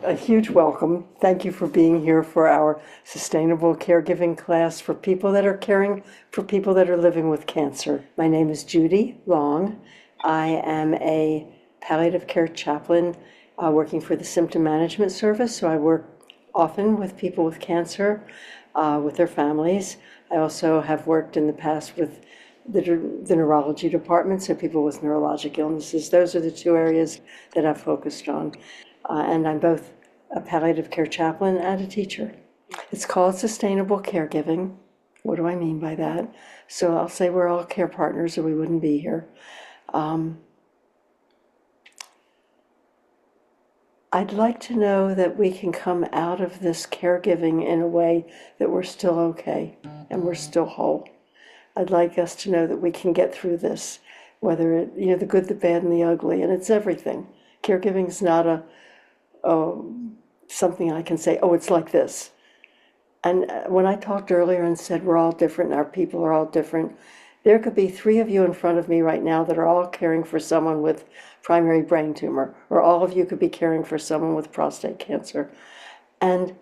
a huge welcome. Thank you for being here for our Sustainable Caregiving class for people that are caring for people that are living with cancer. My name is Judy Long. I am a palliative care chaplain working for the Symptom Management Service, so I work often with people with cancer, with their families. I also have worked in the past with the neurology department, so people with neurologic illnesses. Those are the two areas that I've focused on. And I'm both a palliative care chaplain and a teacher. It's called Sustainable Caregiving. What do I mean by that? So I'll say we're all care partners or we wouldn't be here. I'd like to know that we can come out of this caregiving in a way that we're still okay and we're still whole. I'd like us to know that we can get through this, whether it, the good, the bad, and the ugly, and it's everything. Caregiving is not something I can say, oh, it's like this. And when I talked earlier and said we're all different, our people are all different, there could be 3 of you in front of me right now that are all caring for someone with primary brain tumor, or all of you could be caring for someone with prostate cancer. And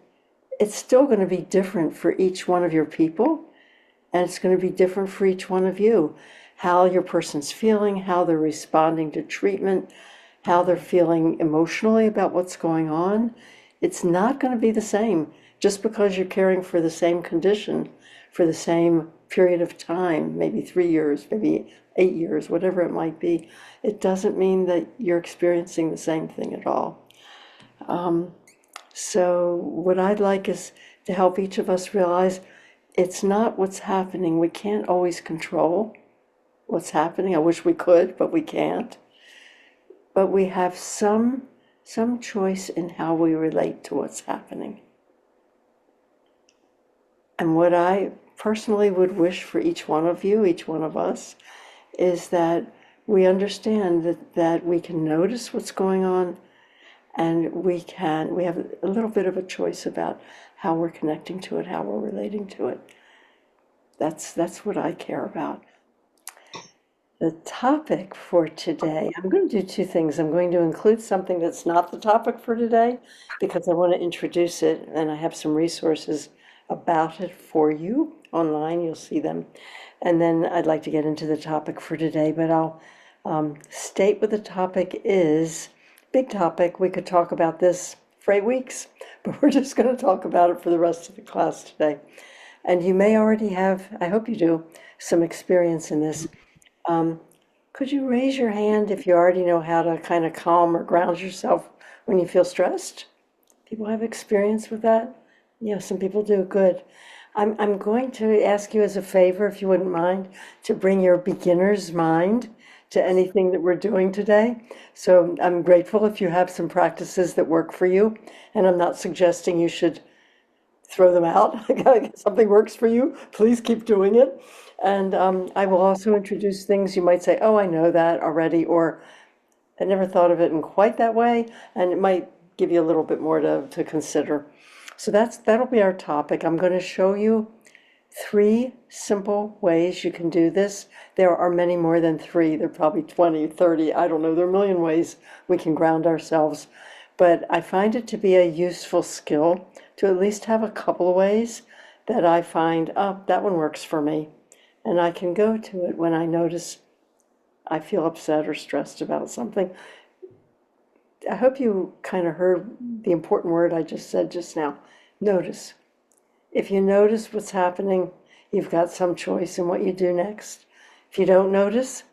it's still going to be different for each one of your people, and it's going to be different for each one of you. How your person's feeling, how they're responding to treatment, how they're feeling emotionally about what's going on. It's not going to be the same just because you're caring for the same condition for the same period of time, maybe 3 years, maybe 8 years, whatever it might be. It doesn't mean that you're experiencing the same thing at all. So what I'd like is to help each of us realize it's not what's happening. We can't always control what's happening. I wish we could, but we can't. But we have some choice in how we relate to what's happening. And what I personally would wish for each one of you, each one of us, is that we understand that we can notice what's going on, and we have a little bit of a choice about how we're connecting to it, how we're relating to it. That's what I care about. The topic for today, I'm going to do 2 things. I'm going to include something that's not the topic for today because I want to introduce it, and I have some resources about it for you online. You'll see them. And then I'd like to get into the topic for today, but I'll state what the topic is. Big topic. We could talk about this for 8 weeks, but we're just going to talk about it for the rest of the class today. And you may already have, I hope you do, some experience in this. Could you raise your hand if you already know how to kind of calm or ground yourself when you feel stressed? People have experience with that? Yeah, some people do. Good. I'm going to ask you as a favor, if you wouldn't mind, to bring your beginner's mind to anything that we're doing today. So I'm grateful if you have some practices that work for you, and I'm not suggesting you should throw them out. If something works for you, please keep doing it. And I will also introduce things you might say, oh, I know that already, or I never thought of it in quite that way, and it might give you a little bit more to consider. So that'll be our topic. I'm going to show you 3 simple ways you can do this. There are many more than 3. There are probably 20, 30, I don't know. There are a million ways we can ground ourselves. But I find it to be a useful skill to at least have a couple of ways that I find, oh, that one works for me. And I can go to it when I notice I feel upset or stressed about something. I hope you kind of heard the important word I just said just now. Notice. If you notice what's happening, you've got some choice in what you do next. If you don't notice,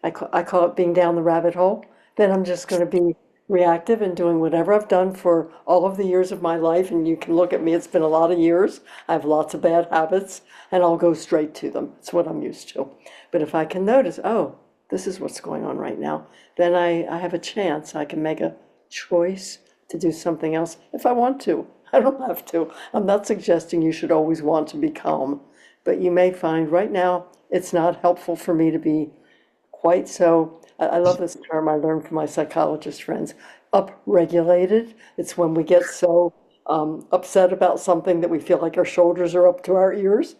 I call it being down the rabbit hole, then I'm just going to be reactive and doing whatever I've done for all of the years of my life. And you can look at me, it's been a lot of years. I have lots of bad habits, and I'll go straight to them. It's what I'm used to. But if I can notice, oh, this is what's going on right now, then I have a chance. I can make a choice to do something else if I want to. I don't have to. I'm not suggesting you should always want to be calm, but you may find right now it's not helpful for me to be quite so, I love this term I learned from my psychologist friends, upregulated. It's when we get so upset about something that we feel like our shoulders are up to our ears.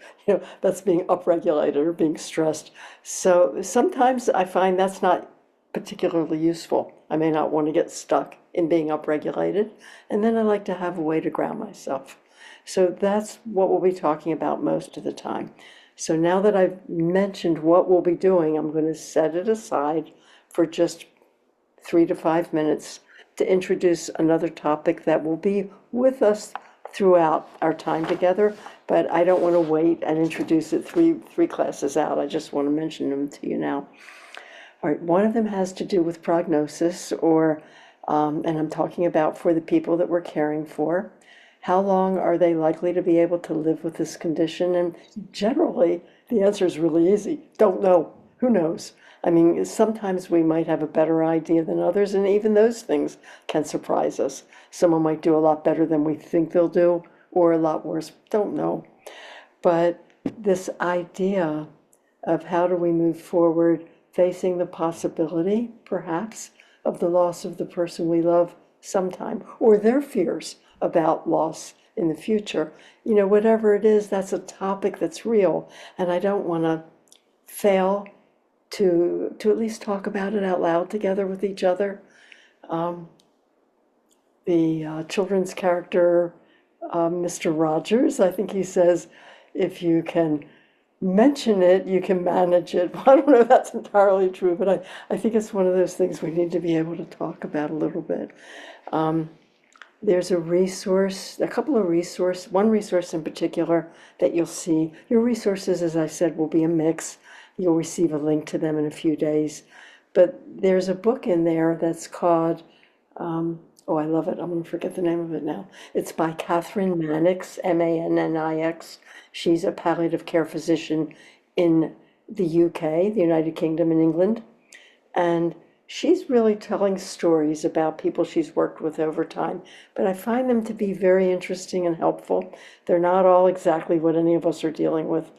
That's being upregulated or being stressed. So sometimes I find that's not particularly useful. I may not want to get stuck in being upregulated, and then I like to have a way to ground myself. So that's what we'll be talking about most of the time. So now that I've mentioned what we'll be doing, I'm going to set it aside for just 3 to 5 minutes to introduce another topic that will be with us throughout our time together, but I don't want to wait and introduce it three classes out. I just want to mention them to you now. All right, one of them has to do with prognosis, and I'm talking about for the people that we're caring for. How long are they likely to be able to live with this condition? And generally, the answer is really easy. Don't know. Who knows? I mean, sometimes we might have a better idea than others, and even those things can surprise us. Someone might do a lot better than we think they'll do, or a lot worse. Don't know. But this idea of how do we move forward, facing the possibility, perhaps, of the loss of the person we love sometime, or their fears about loss in the future. You know, whatever it is, that's a topic that's real, and I don't want to fail to at least talk about it out loud together with each other. The children's character, Mr. Rogers, I think he says, if you can mention it, you can manage it. Well, I don't know if that's entirely true, but I think it's one of those things we need to be able to talk about a little bit. There's a resource, a couple of resources, one resource in particular that you'll see. Your resources, as I said, will be a mix. You'll receive a link to them in a few days. But there's a book in there that's called, I love it. I'm going to forget the name of it now. It's by Catherine Mannix, Mannix. She's a palliative care physician in the UK, the United Kingdom and England. And she's really telling stories about people she's worked with over time, but I find them to be very interesting and helpful. They're not all exactly what any of us are dealing with,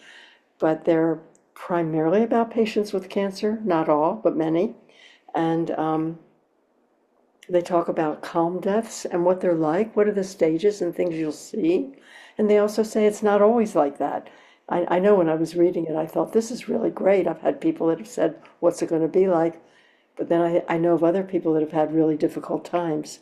but they're primarily about patients with cancer, not all, but many. And they talk about calm deaths and what they're like, what are the stages and things you'll see. And they also say it's not always like that. I know when I was reading it, I thought, this is really great. I've had people that have said, what's it going to be like? But then I know of other people that have had really difficult times.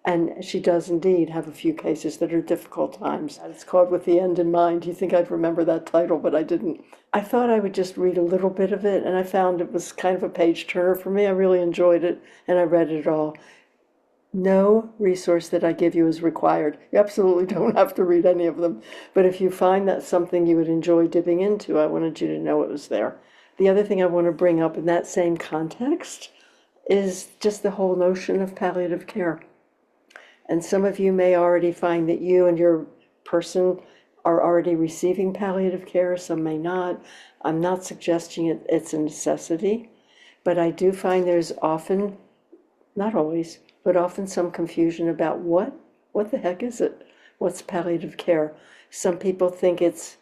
And she does indeed have a few cases that are difficult times. It's called With the End in Mind. You think I'd remember that title, but I didn't. I thought I would just read a little bit of it, and I found it was kind of a page turner for me. I really enjoyed it, and I read it all. No resource that I give you is required. You absolutely don't have to read any of them. But if you find that something you would enjoy dipping into, I wanted you to know it was there. The other thing I want to bring up in that same context is just the whole notion of palliative care. And some of you may already find that you and your person are already receiving palliative care, some may not. I'm not suggesting it's a necessity, but I do find there's often, not always, but often some confusion about what the heck is it? What's palliative care? Some people think it's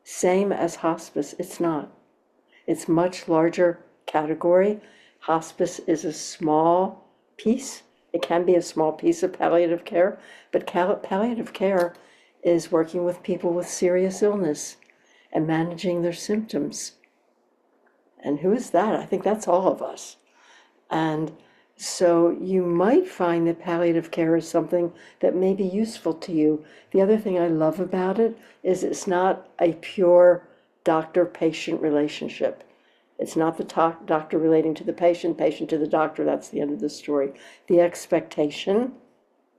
same as hospice. It's not. It's much larger category. Hospice is a small piece. It can be a small piece of palliative care, but palliative care is working with people with serious illness and managing their symptoms. And who is that? I think that's all of us. And so you might find that palliative care is something that may be useful to you. The other thing I love about it is it's not a pure doctor-patient relationship. It's not the doctor relating to the patient, patient to the doctor. That's the end of the story. The expectation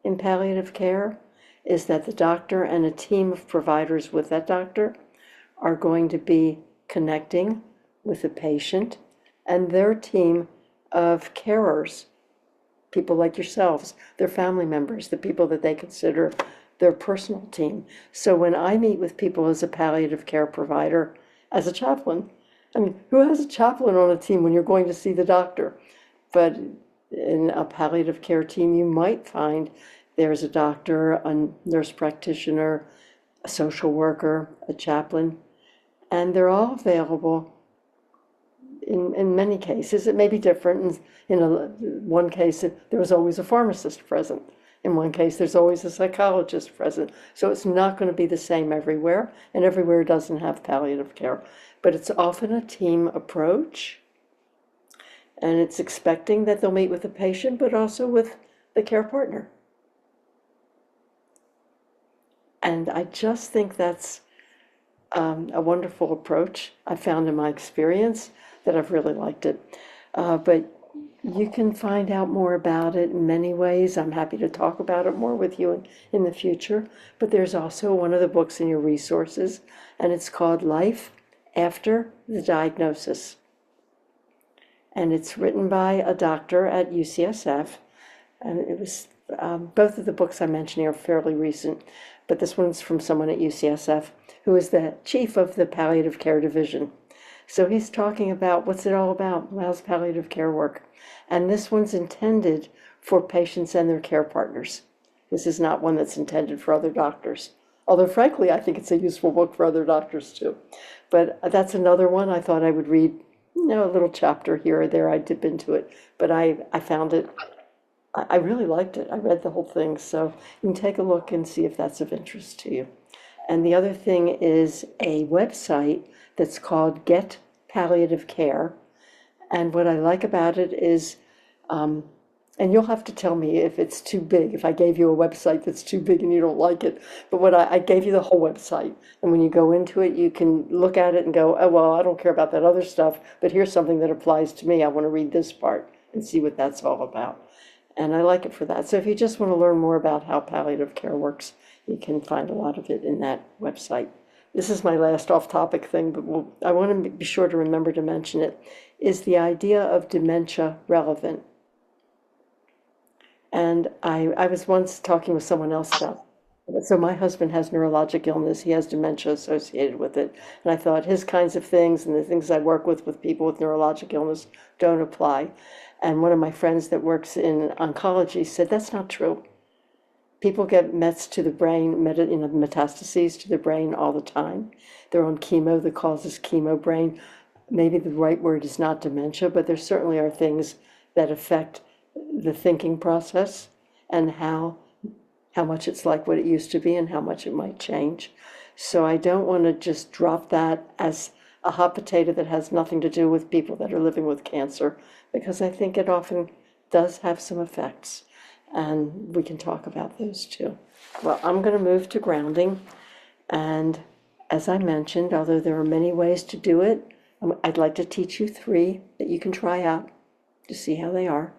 in palliative care is that the doctor and a team of providers with that doctor are going to be connecting with the patient and their team of carers, people like yourselves, their family members, the people that they consider their personal team. So when I meet with people as a palliative care provider, as a chaplain, I mean, who has a chaplain on a team when you're going to see the doctor? But in a palliative care team, you might find there's a doctor, a nurse practitioner, a social worker, a chaplain, and they're all available. In many cases, it may be different. In one case, there was always a pharmacist present. In one case, there's always a psychologist present. So it's not going to be the same everywhere, and everywhere doesn't have palliative care. But it's often a team approach. And it's expecting that they'll meet with the patient, but also with the care partner. And I just think that's a wonderful approach I found in my experience that I've really liked it. But you can find out more about it in many ways. I'm happy to talk about it more with you in the future. But there's also one of the books in your resources, and it's called Life After the Diagnosis. And it's written by a doctor at UCSF. And it was both of the books I'm mentioning are fairly recent, but this one's from someone at UCSF who is the chief of the palliative care division. So he's talking about what's it all about? How's palliative care work? And this one's intended for patients and their care partners. This is not one that's intended for other doctors. Although, frankly, I think it's a useful book for other doctors too. But that's another one I thought I would read, a little chapter here or there. I dip into it, but I found it, I really liked it. I read the whole thing, so you can take a look and see if that's of interest to you. And the other thing is a website that's called Get Palliative Care. And what I like about it is, and you'll have to tell me if it's too big, if I gave you a website that's too big and you don't like it. But what I gave you the whole website. And when you go into it, you can look at it and go, oh, well, I don't care about that other stuff, but here's something that applies to me. I want to read this part and see what that's all about. And I like it for that. So if you just want to learn more about how palliative care works, you can find a lot of it in that website. This is my last off-topic thing, but I want to be sure to remember to mention it, is the idea of dementia relevant? And I was once talking with someone else about it. So my husband has neurologic illness. He has dementia associated with it. And I thought his kinds of things and the things I work with people with neurologic illness don't apply. And one of my friends that works in oncology said, that's not true. People get mets to the brain, metastases to the brain all the time. They're on chemo that causes chemo brain. Maybe the right word is not dementia, but there certainly are things that affect the thinking process and how much it's like what it used to be and how much it might change. So I don't want to just drop that as a hot potato that has nothing to do with people that are living with cancer, because I think it often does have some effects, and we can talk about those too. Well, I'm going to move to grounding, and as I mentioned, although there are many ways to do it, I'd like to teach you 3 that you can try out to see how they are.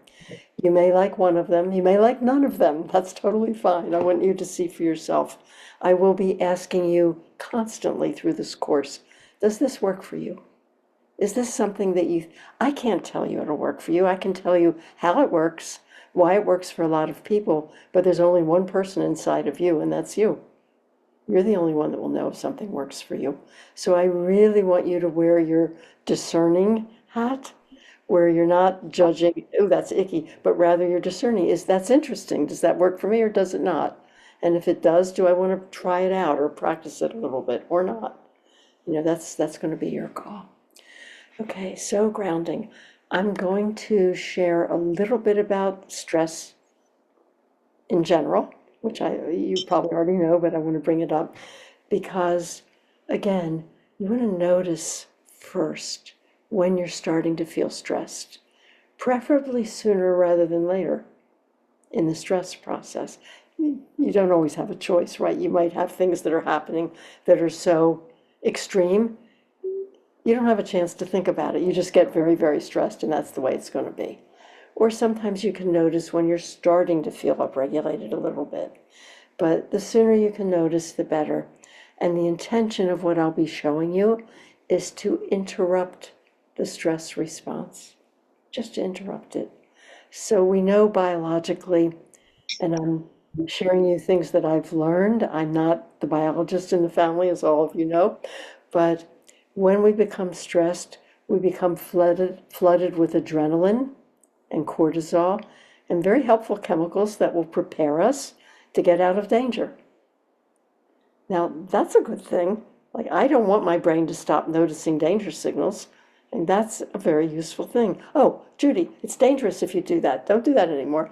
You may like one of them, you may like none of them. That's totally fine. I want you to see for yourself. I will be asking you constantly through this course, does this work for you? Is this something that I can't tell you it'll work for you. I can tell you how it works, why it works for a lot of people, but there's only one person inside of you, and that's you. You're the only one that will know if something works for you. So I really want you to wear your discerning hat, where you're not judging, oh, that's icky, but rather you're discerning, that's interesting. Does that work for me or does it not? And if it does, do I want to try it out or practice it a little bit or not? That's going to be your call. Okay, so grounding. I'm going to share a little bit about stress in general, which you probably already know, but I want to bring it up because, again, you want to notice first when you're starting to feel stressed, preferably sooner rather than later in the stress process. You don't always have a choice, right? You might have things that are happening that are so extreme, you don't have a chance to think about it. You just get very, very stressed, and that's the way it's going to be. Or sometimes you can notice when you're starting to feel upregulated a little bit. But the sooner you can notice, the better. And the intention of what I'll be showing you is to interrupt the stress response, just to interrupt it. So we know biologically, and I'm sharing you things that I've learned. I'm not the biologist in the family, as all of you know, but when we become stressed, we become flooded with adrenaline and cortisol and very helpful chemicals that will prepare us to get out of danger. Now, that's a good thing. Like, I don't want my brain to stop noticing danger signals, and that's a very useful thing. Oh, Judy, it's dangerous if you do that. Don't do that anymore.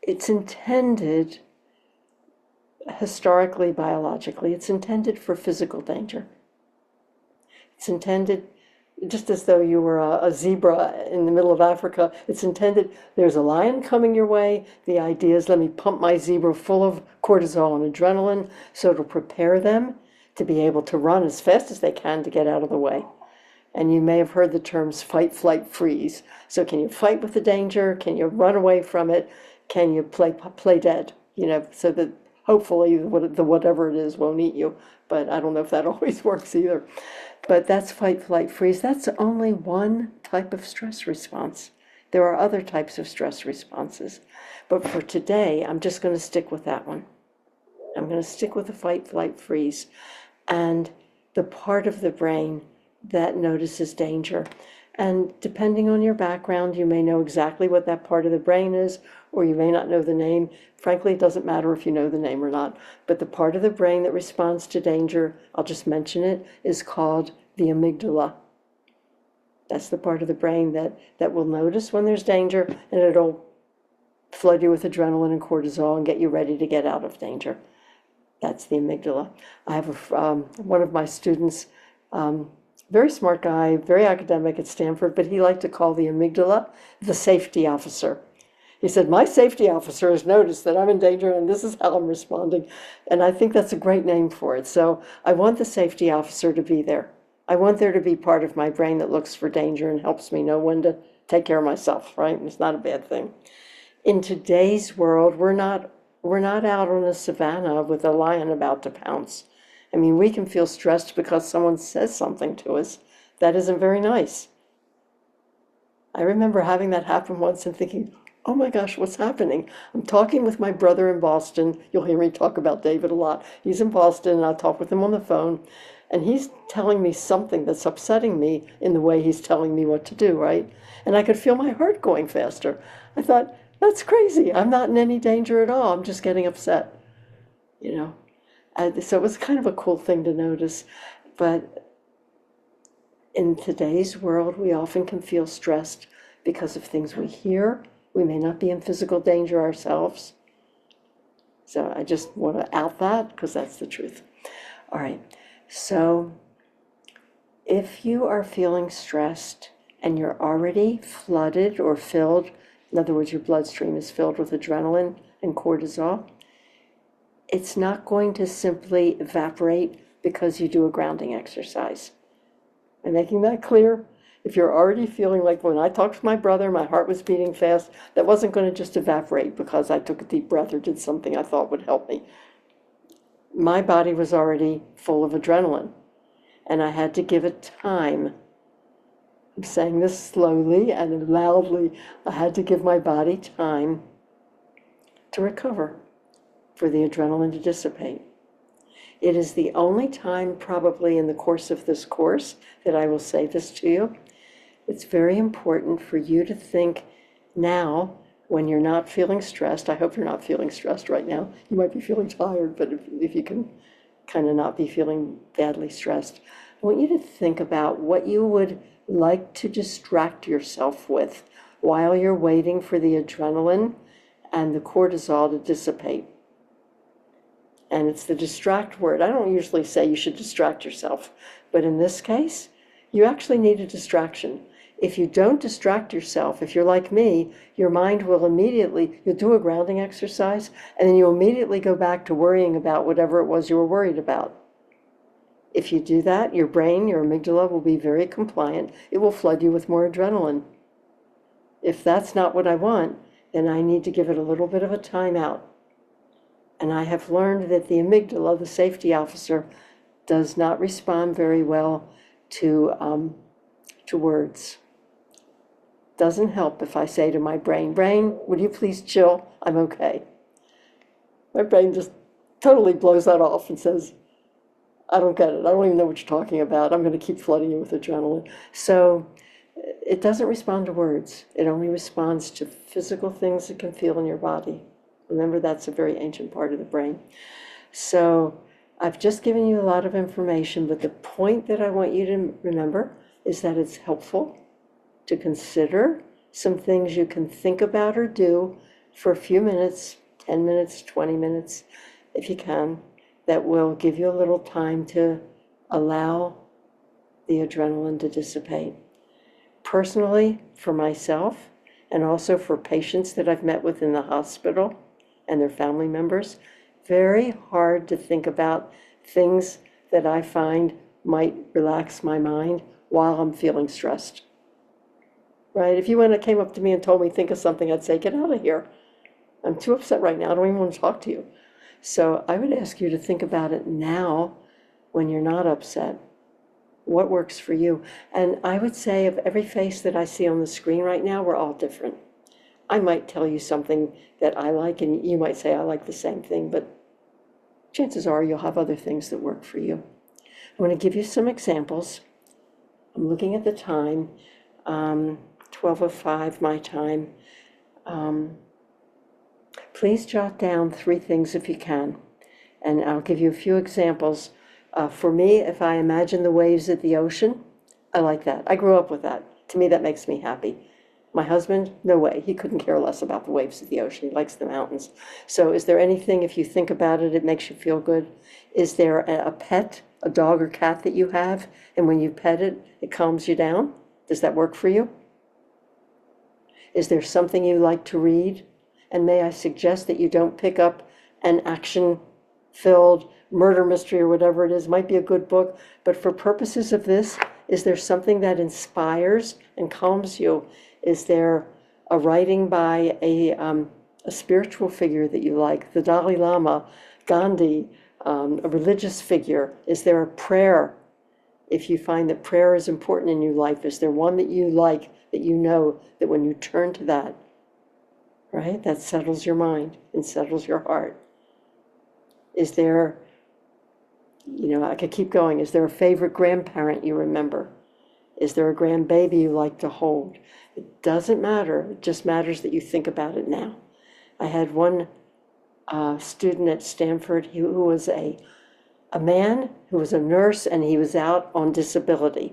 It's intended, historically, biologically, it's intended for physical danger. It's intended just as though you were a zebra in the middle of Africa. It's intended, there's a lion coming your way. The idea is, let me pump my zebra full of cortisol and adrenaline so it'll prepare them to be able to run as fast as they can to get out of the way. And you may have heard the terms fight, flight, freeze. So can you fight with the danger? Can you run away from it? Can you play dead? So that hopefully the whatever it is won't eat you. But I don't know if that always works either. But that's fight, flight, freeze. That's only one type of stress response. There are other types of stress responses. But for today, I'm just going to stick with that one. I'm going to stick with the fight, flight, freeze. And the part of the brain that notices danger. And depending on your background, you may know exactly what that part of the brain is, or you may not know the name. Frankly, it doesn't matter if you know the name or not. But the part of the brain that responds to danger, I'll just mention it, is called the amygdala. That's the part of the brain that will notice when there's danger, and it'll flood you with adrenaline and cortisol and get you ready to get out of danger. That's the amygdala. I have one of my students, very smart guy, very academic at Stanford, but he liked to call the amygdala the safety officer. He said, my safety officer has noticed that I'm in danger and this is how I'm responding. And I think that's a great name for it. So I want the safety officer to be there. I want there to be part of my brain that looks for danger and helps me know when to take care of myself, right? It's not a bad thing. In today's world, we're not out on a savannah with a lion about to pounce. I mean, we can feel stressed because someone says something to us that isn't very nice. I remember having that happen once and thinking, oh my gosh, what's happening? I'm talking with my brother in Boston. You'll hear me talk about David a lot. He's in Boston, and I'll talk with him on the phone. And he's telling me something that's upsetting me in the way he's telling me what to do, right? And I could feel my heart going faster. I thought, that's crazy. I'm not in any danger at all. I'm just getting upset, So it was kind of a cool thing to notice. But in today's world, we often can feel stressed because of things we hear. We may not be in physical danger ourselves. So I just want to out that because that's the truth. All right. So if you are feeling stressed and you're already flooded or filled, in other words, your bloodstream is filled with adrenaline and cortisol, it's not going to simply evaporate because you do a grounding exercise. Am I making that clear? If you're already feeling like when I talked to my brother, my heart was beating fast, that wasn't going to just evaporate because I took a deep breath or did something I thought would help me. My body was already full of adrenaline, and I had to give it time. I'm saying this slowly and loudly. I had to give my body time to recover, for the adrenaline to dissipate. It is the only time probably in the course of this course that I will say this to you. It's very important for you to think now when you're not feeling stressed. I hope you're not feeling stressed right now. You might be feeling tired, but if you can kind of not be feeling badly stressed, I want you to think about what you would like to distract yourself with while you're waiting for the adrenaline and the cortisol to dissipate. And it's the distract word. I don't usually say you should distract yourself, but in this case, you actually need a distraction. If you don't distract yourself, if you're like me, your mind will immediately, you'll do a grounding exercise, and then you'll immediately go back to worrying about whatever it was you were worried about. If you do that, your brain, your amygdala will be very compliant. It will flood you with more adrenaline. If that's not what I want, then I need to give it a little bit of a timeout. And I have learned that the amygdala, the safety officer, does not respond very well to words. Doesn't help if I say to my brain, would you please chill? I'm okay. My brain just totally blows that off and says, I don't get it. I don't even know what you're talking about. I'm going to keep flooding you with adrenaline. So it doesn't respond to words. It only responds to physical things it can feel in your body. Remember, that's a very ancient part of the brain. So I've just given you a lot of information, but the point that I want you to remember is that it's helpful to consider some things you can think about or do for a few minutes, 10 minutes, 20 minutes, if you can, that will give you a little time to allow the adrenaline to dissipate. Personally, for myself, and also for patients that I've met with in the hospital and their family members, very hard to think about things that I find might relax my mind while I'm feeling stressed. Right? If you came up to me and told me, think of something, I'd say, get out of here. I'm too upset right now. I don't even want to talk to you. So I would ask you to think about it now when you're not upset. What works for you? And I would say of every face that I see on the screen right now, we're all different. I might tell you something that I like, and you might say I like the same thing, but chances are you'll have other things that work for you. I'm going to give you some examples. I'm looking at the time, 12:05 my time. Please jot down 3 things if you can, and I'll give you a few examples. For me, if I imagine the waves at the ocean, I like that. I grew up with that. To me, that makes me happy. My husband, no way. He couldn't care less about the waves of the ocean. He likes the mountains. So is there anything, if you think about it, it makes you feel good? Is there a pet, a dog or cat that you have, and when you pet it, it calms you down? Does that work for you? Is there something you like to read? And may I suggest that you don't pick up an action-filled murder mystery or whatever it is. Might be a good book, but for purposes of this, is there something that inspires and calms you? Is there a writing by a spiritual figure that you like, the Dalai Lama, Gandhi, a religious figure? Is there a prayer? If you find that prayer is important in your life, is there one that you like, that you know that when you turn to that, right, that settles your mind and settles your heart? Is there, I could keep going. Is there a favorite grandparent you remember? Is there a grandbaby you like to hold? It doesn't matter. It just matters that you think about it now. I had one student at Stanford who was a man who was a nurse, and he was out on disability.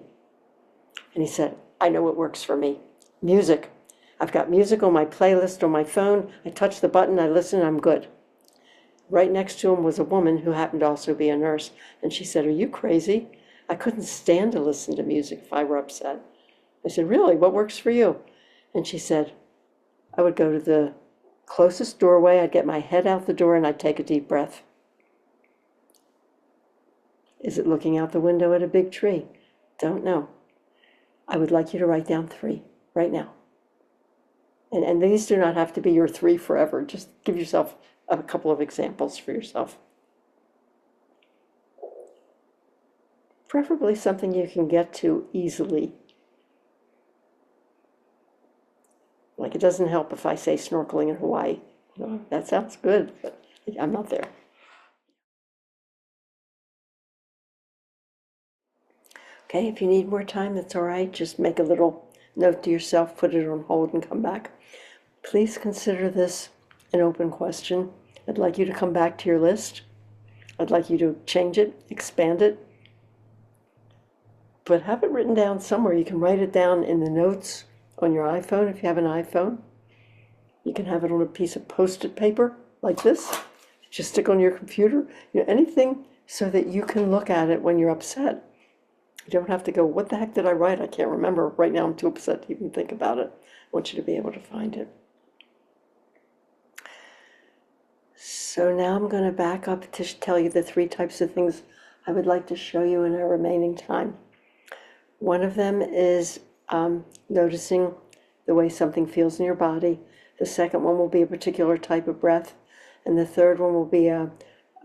And he said, I know what works for me. Music. I've got music on my playlist on my phone. I touch the button, I listen, I'm good. Right next to him was a woman who happened to also be a nurse. And she said, are you crazy? I couldn't stand to listen to music if I were upset. I said, really? What works for you? And she said, I would go to the closest doorway, I'd get my head out the door, and I'd take a deep breath. Is it looking out the window at a big tree? Don't know. I would like you to write down 3 right now. And these do not have to be your 3 forever. Just give yourself a couple of examples for yourself. Preferably something you can get to easily. Like, it doesn't help if I say snorkeling in Hawaii. That sounds good, but I'm not there. Okay, if you need more time, that's all right. Just make a little note to yourself, put it on hold, and come back. Please consider this an open question. I'd like you to come back to your list. I'd like you to change it, expand it, but have it written down somewhere. You can write it down in the notes on your iPhone if you have an iPhone. You can have it on a piece of Post-it paper like this. Just stick on your computer. Anything so that you can look at it when you're upset. You don't have to go, what the heck did I write? I can't remember. Right now I'm too upset to even think about it. I want you to be able to find it. So now I'm going to back up to tell you the 3 types of things I would like to show you in our remaining time. One of them is noticing the way something feels in your body. The second one will be a particular type of breath. And the third one will be a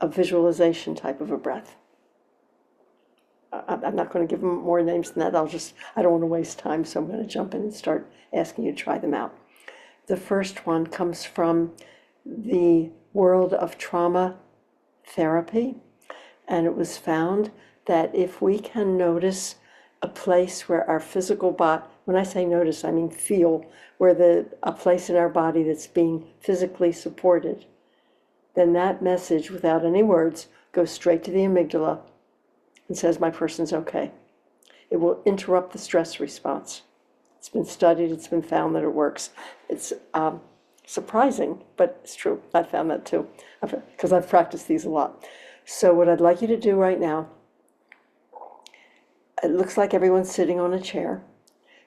visualization type of a breath. I'm not going to give them more names than that. I don't want to waste time, so I'm going to jump in and start asking you to try them out. The first one comes from the world of trauma therapy, and it was found that if we can notice a place where our physical body, when I say notice, I mean feel, where a place in our body that's being physically supported, then that message, without any words, goes straight to the amygdala and says, my person's okay. It will interrupt the stress response. It's been studied, it's been found that it works. It's surprising, but it's true. I found that too, because I've practiced these a lot. So what I'd like you to do right now It looks like everyone's sitting on a chair.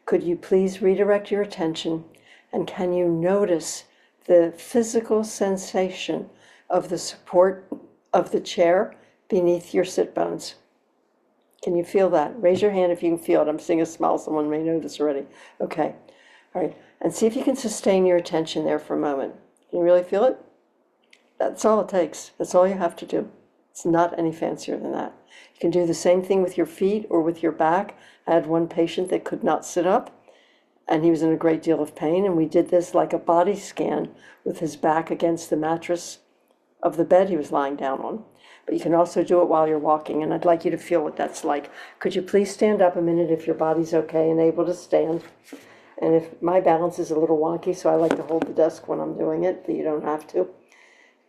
Could you please redirect your attention, and can you notice the physical sensation of the support of the chair beneath your sit bones? Can you feel that? Raise your hand if you can feel it. I'm seeing a smile. Someone may know this already. Okay. All right. And see if you can sustain your attention there for a moment. Can you really feel it? That's all it takes. That's all you have to do. It's not any fancier than that. You can do the same thing with your feet or with your back. I had one patient that could not sit up, and he was in a great deal of pain, and we did this like a body scan with his back against the mattress of the bed he was lying down on. But you can also do it while you're walking, and I'd like you to feel what that's like. Could you please stand up a minute if your body's okay and able to stand? And if my balance is a little wonky, so I like to hold the desk when I'm doing it, but you don't have to.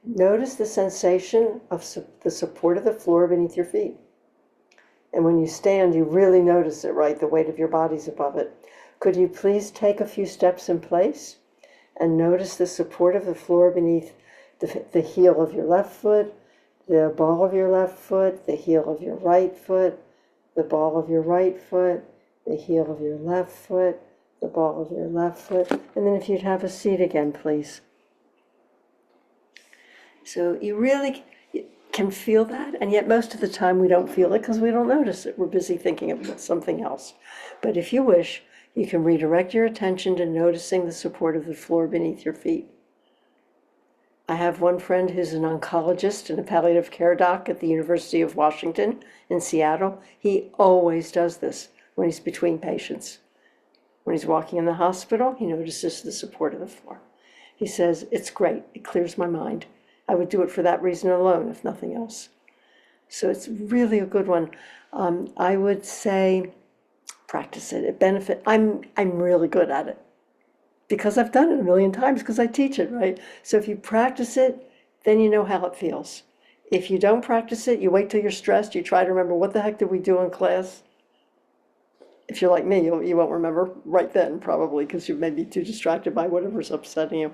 Notice the sensation of the support of the floor beneath your feet. And when you stand, you really notice it, right? The weight of your body's above it. Could you please take a few steps in place and notice the support of the floor beneath the heel of your left foot, the ball of your left foot, the heel of your right foot, the ball of your right foot, the heel of your left foot, the ball of your left foot. And then if you'd have a seat again, please. So you really can feel that, and yet most of the time we don't feel it because we don't notice it. We're busy thinking about something else. But if you wish, you can redirect your attention to noticing the support of the floor beneath your feet. I have one friend who's an oncologist and a palliative care doc at the University of Washington in Seattle. He always does this when he's between patients. When he's walking in the hospital, he notices the support of the floor. He says, it's great, it clears my mind. I would do it for that reason alone, if nothing else. So it's really a good one. I would say practice it. It benefits. I'm really good at it because I've done it a million times because I teach it, right? So if you practice it, then you know how it feels. If you don't practice it, you wait till you're stressed, you try to remember what the heck did we do in class. If you're like me, you won't remember right then probably because you may be too distracted by whatever's upsetting you.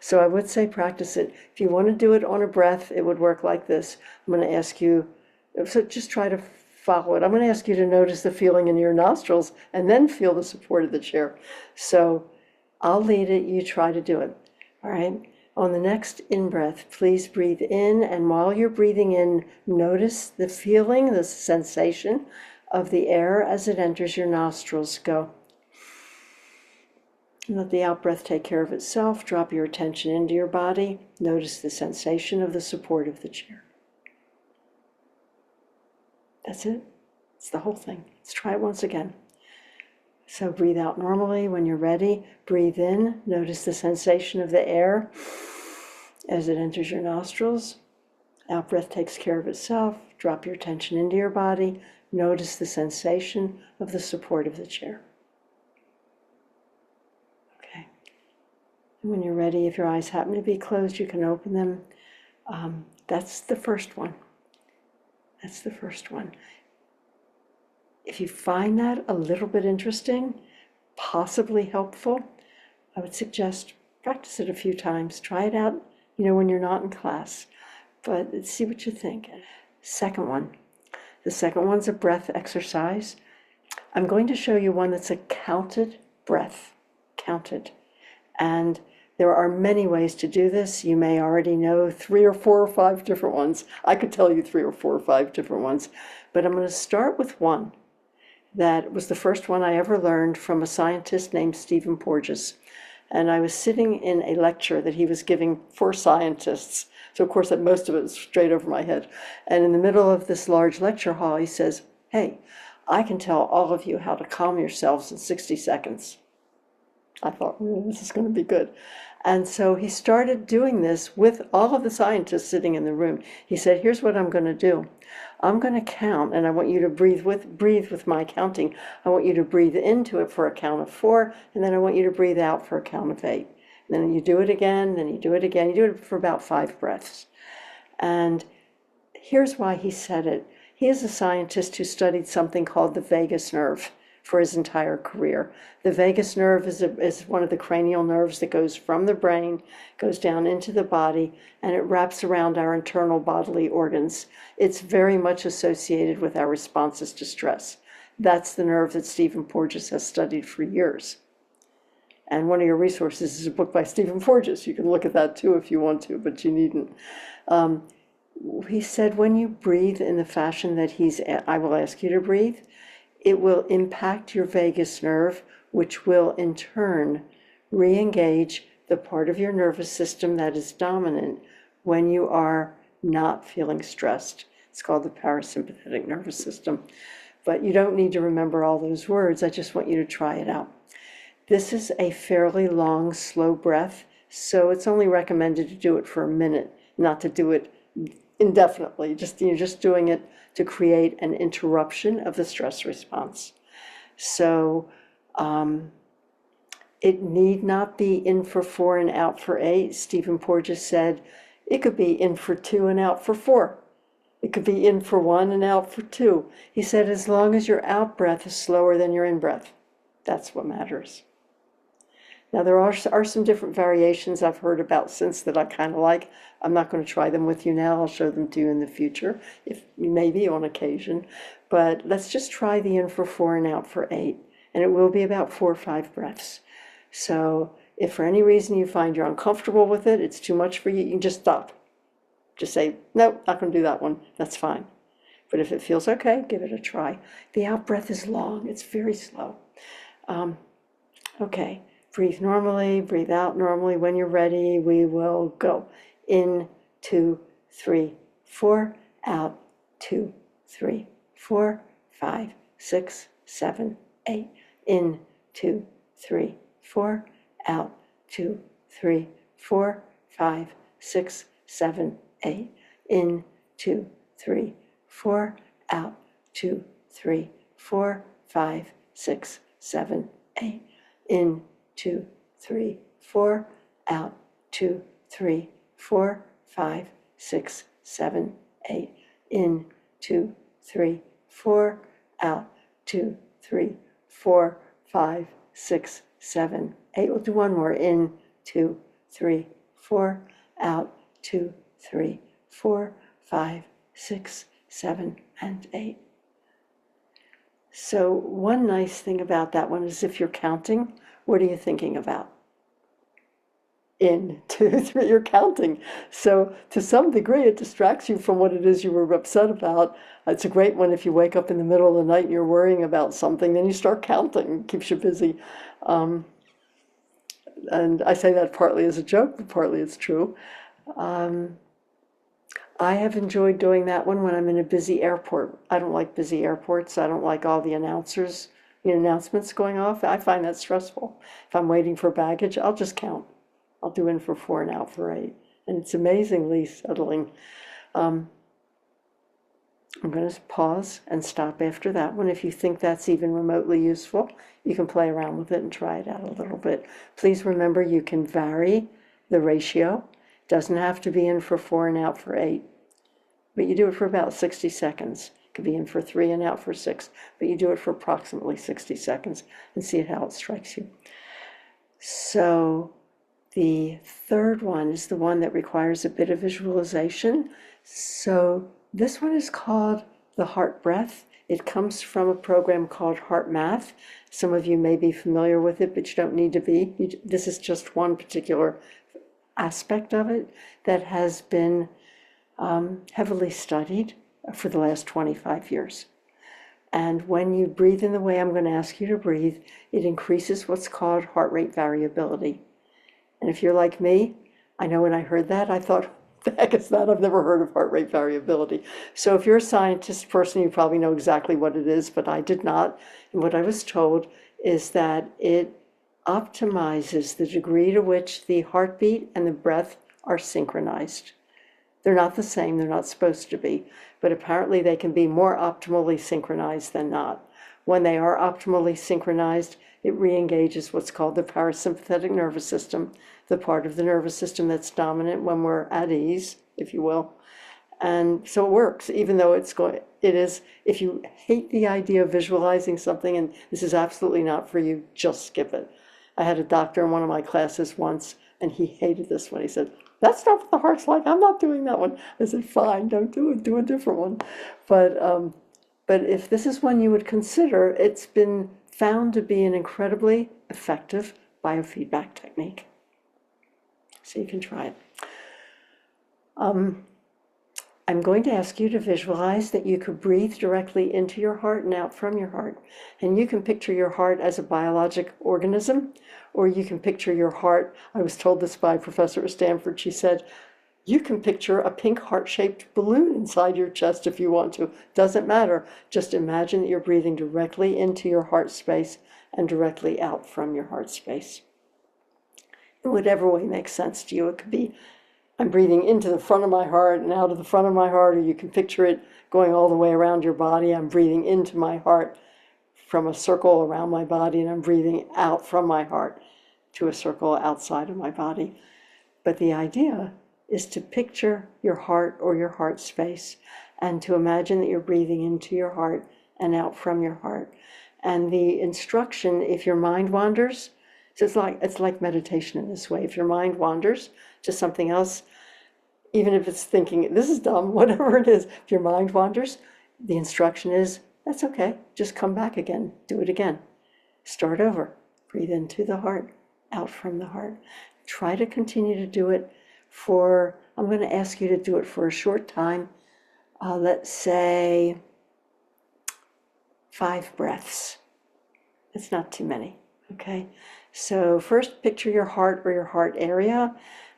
So I would say practice it. If you want to do it on a breath, it would work like this. I'm going to ask you, so just try to follow it. I'm going to ask you to notice the feeling in your nostrils and then feel the support of the chair. So I'll lead it, you try to do it. All right. On the next in-breath, please breathe in, and while you're breathing in, notice the feeling, the sensation of the air as it enters your nostrils. Go. Let the out-breath take care of itself. Drop your attention into your body. Notice the sensation of the support of the chair. That's it. It's the whole thing. Let's try it once again. So breathe out normally. When you're ready, breathe in. Notice the sensation of the air as it enters your nostrils. Out-breath takes care of itself. Drop your attention into your body. Notice the sensation of the support of the chair. Okay. And when you're ready, if your eyes happen to be closed, you can open them. That's the first one. That's the first one. If you find that a little bit interesting, possibly helpful, I would suggest practice it a few times. Try it out, when you're not in class. But see what you think. Second one. The second one's a breath exercise. I'm going to show you one that's a counted breath. Counted. And there are many ways to do this. You may already know 3 or 4 or 5 different ones. I could tell you 3 or 4 or 5 different ones. But I'm going to start with one that was the first one I ever learned from a scientist named Stephen Porges. And I was sitting in a lecture that he was giving for scientists. So of course, most of it is straight over my head. And in the middle of this large lecture hall, he says, hey, I can tell all of you how to calm yourselves in 60 seconds. I thought, this is going to be good. And so he started doing this with all of the scientists sitting in the room. He said, here's what I'm going to do. I'm going to count, and I want you to breathe with my counting. I want you to breathe into it for a count of 4, and then I want you to breathe out for a count of 8. And then you do it again, then you do it again. You do it for about 5 breaths. And here's why he said it. He is a scientist who studied something called the vagus nerve for his entire career. The vagus nerve is one of the cranial nerves that goes from the brain, goes down into the body, and it wraps around our internal bodily organs. It's very much associated with our responses to stress. That's the nerve that Stephen Porges has studied for years. And one of your resources is a book by Stephen Porges. You can look at that too if you want to, but you needn't. He said when you breathe in the fashion that I will ask you to breathe, it will impact your vagus nerve, which will in turn re-engage the part of your nervous system that is dominant when you are not feeling stressed. It's called the parasympathetic nervous system. But you don't need to remember all those words. I just want you to try it out. This is a fairly long, slow breath, so it's only recommended to do it for a minute, not to do it indefinitely. You're just doing it to create an interruption of the stress response. So it need not be in for 4 and out for 8. Stephen Porges said it could be in for 2 and out for 4. It could be in for 1 and out for 2. He said as long as your out breath is slower than your in breath, that's what matters. Now there are some different variations I've heard about since that I kind of like. I'm not going to try them with you now. I'll show them to you in the future, if maybe on occasion. But let's just try the in for 4 and out for 8. And it will be about 4 or 5 breaths. So if for any reason you find you're uncomfortable with it, it's too much for you, you can just stop. Just say, nope, not going to do that one. That's fine. But if it feels okay, give it a try. The out breath is long. It's very slow. Okay. Breathe normally, breathe out normally. When you're ready, we will go. In, 2, 3, 4, out, 2, 3, 4, 5, 6, 7, 8. In, 2, 3, 4, out, 2, 3, 4, 5, 6, 7, 8. In, 2, 3, 4, out, 2, 3, 4, 5, 6, 7, 8. In, 2, 3, 4, out, 2, 3, 4, 5, 6, 7, 8. In, 2, 3, 4, out, 2, 3, 4, 5, 6, 7, 8. We'll do one more. In, 2, 3, 4, out, 2, 3, 4, 5, 6, 7, and 8. So one nice thing about that one is if you're counting, what are you thinking about? In, 2, 3, you're counting. So to some degree, it distracts you from what it is you were upset about. It's a great one if you wake up in the middle of the night and you're worrying about something, then you start counting. It keeps you busy. And I say that partly as a joke, but partly it's true. I have enjoyed doing that one when I'm in a busy airport. I don't like busy airports. I don't like all the announcements going off. I find that stressful. If I'm waiting for baggage, I'll just count. I'll do in for 4 and out for 8. And it's amazingly settling. I'm going to pause and stop after that one. If you think that's even remotely useful, you can play around with it and try it out a little bit. Please remember you can vary the ratio. It doesn't have to be in for 4 and out for 8. But you do it for about 60 seconds. It could be in for 3 and out for 6, but you do it for approximately 60 seconds and see how it strikes you. So the third one is the one that requires a bit of visualization. So this one is called the heart breath. It comes from a program called Heart Math. Some of you may be familiar with it, but you don't need to be. This is just one particular aspect of it that has been heavily studied for the last 25 years. And when you breathe in the way I'm going to ask you to breathe, it increases what's called heart rate variability. And if you're like me, I know when I heard that, I thought, the heck is that? I've never heard of heart rate variability. So if you're a scientist person, you probably know exactly what it is, but I did not. And what I was told is that it optimizes the degree to which the heartbeat and the breath are synchronized. They're not the same, they're not supposed to be, but apparently they can be more optimally synchronized than not. When they are optimally synchronized, it re-engages what's called the parasympathetic nervous system, the part of the nervous system that's dominant when we're at ease, if you will. And so it works, even though it is, if you hate the idea of visualizing something, and this is absolutely not for you, just skip it. I had a doctor in one of my classes once, and he hated this one. He said, that's not what the heart's like. I'm not doing that one. I said, fine, don't do it. Do a different one. But But if this is one you would consider, it's been found to be an incredibly effective biofeedback technique. So you can try it. I'm going to ask you to visualize that you could breathe directly into your heart and out from your heart. And you can picture your heart as a biologic organism, or you can picture your heart. I was told this by a professor at Stanford. She said, you can picture a pink heart-shaped balloon inside your chest if you want to. Doesn't matter. Just imagine that you're breathing directly into your heart space and directly out from your heart space. In whatever way makes sense to you. It could be, I'm breathing into the front of my heart and out of the front of my heart, or you can picture it going all the way around your body. I'm breathing into my heart from a circle around my body, and I'm breathing out from my heart to a circle outside of my body. But the idea is to picture your heart or your heart space and to imagine that you're breathing into your heart and out from your heart. And the instruction, if your mind wanders, so it's like meditation in this way. If your mind wanders to something else, even if it's thinking, this is dumb, whatever it is, if your mind wanders, the instruction is, that's okay, just come back again, do it again. Start over, breathe into the heart, out from the heart. Try to continue to do it for, I'm going to ask you to do it for a short time, let's say 5 breaths. It's not too many, okay? So first picture your heart or your heart area.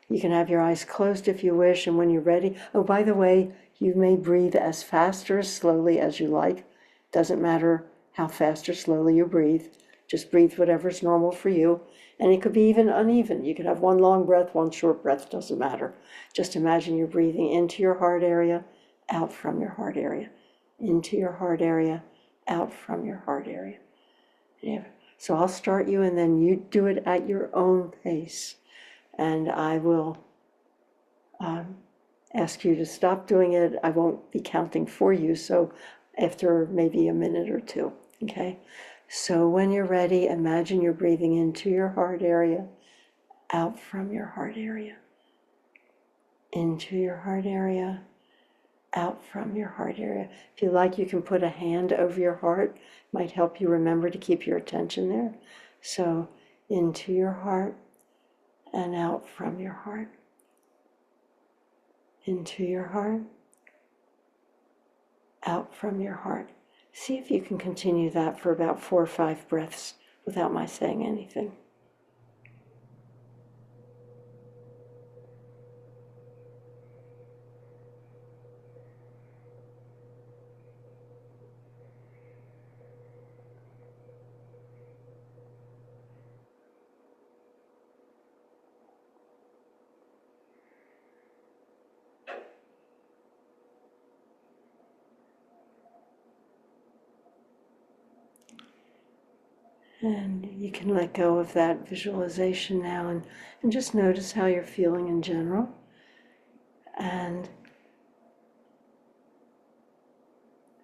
You can have your eyes closed if you wish, and when you're ready, oh, by the way, you may breathe as fast or as slowly as you like. Doesn't matter how fast or slowly you breathe. Just breathe whatever's normal for you. And it could be even uneven. You could have one long breath, one short breath, doesn't matter. Just imagine you're breathing into your heart area, out from your heart area. Into your heart area, out from your heart area. Yeah. So I'll start you, and then you do it at your own pace. And I will ask you to stop doing it. I won't be counting for you, so after maybe a minute or two, okay? So when you're ready, imagine you're breathing into your heart area, out from your heart area, into your heart area, out from your heart area. If you like, you can put a hand over your heart. Might help you remember to keep your attention there. So into your heart and out from your heart. Into your heart, out from your heart. See if you can continue that for about 4 or 5 breaths without my saying anything. And you can let go of that visualization now and just notice how you're feeling in general. And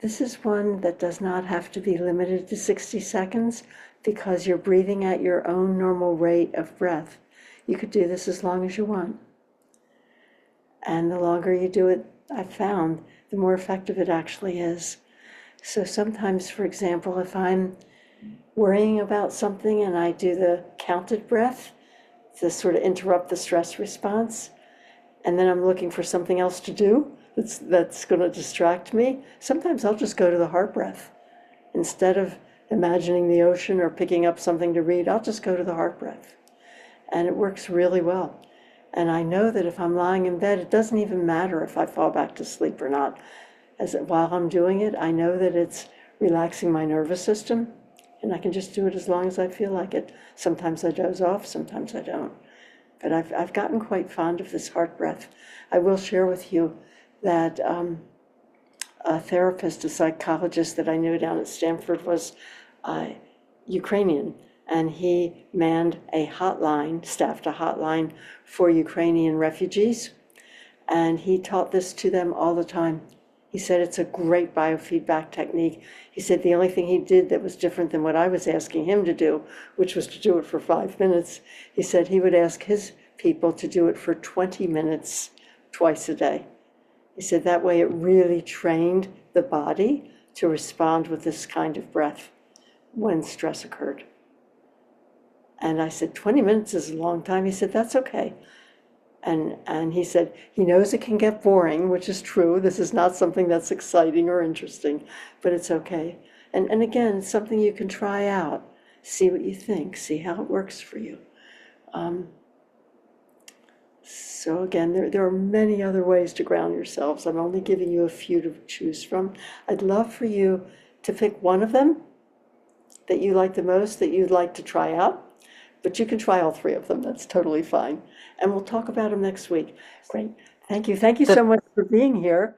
this is one that does not have to be limited to 60 seconds because you're breathing at your own normal rate of breath. You could do this as long as you want. And the longer you do it, I've found, the more effective it actually is. So sometimes, for example, if I'm worrying about something and I do the counted breath to sort of interrupt the stress response, and then I'm looking for something else to do that's going to distract me, sometimes I'll just go to the heart breath. Instead of imagining the ocean or picking up something to read, I'll just go to the heart breath. And it works really well. And I know that if I'm lying in bed, it doesn't even matter if I fall back to sleep or not. While I'm doing it, I know that it's relaxing my nervous system, and I can just do it as long as I feel like it. Sometimes I doze off, sometimes I don't. But I've gotten quite fond of this heart breath. I will share with you that a therapist, a psychologist that I knew down at Stanford was Ukrainian, and he manned a hotline, staffed a hotline for Ukrainian refugees, and he taught this to them all the time. He said it's a great biofeedback technique. He said the only thing he did that was different than what I was asking him to do, which was to do it for 5 minutes, he said he would ask his people to do it for 20 minutes twice a day. He said that way it really trained the body to respond with this kind of breath when stress occurred. And I said, 20 minutes is a long time. He said, that's okay. And he said, he knows it can get boring, which is true. This is not something that's exciting or interesting, but it's okay. And again, it's something you can try out. See what you think, see how it works for you. So again, there are many other ways to ground yourselves. I'm only giving you a few to choose from. I'd love for you to pick one of them that you like the most, that you'd like to try out. But you can try all three of them. That's totally fine. And we'll talk about them next week. Great. Thank you. Thank you so much for being here.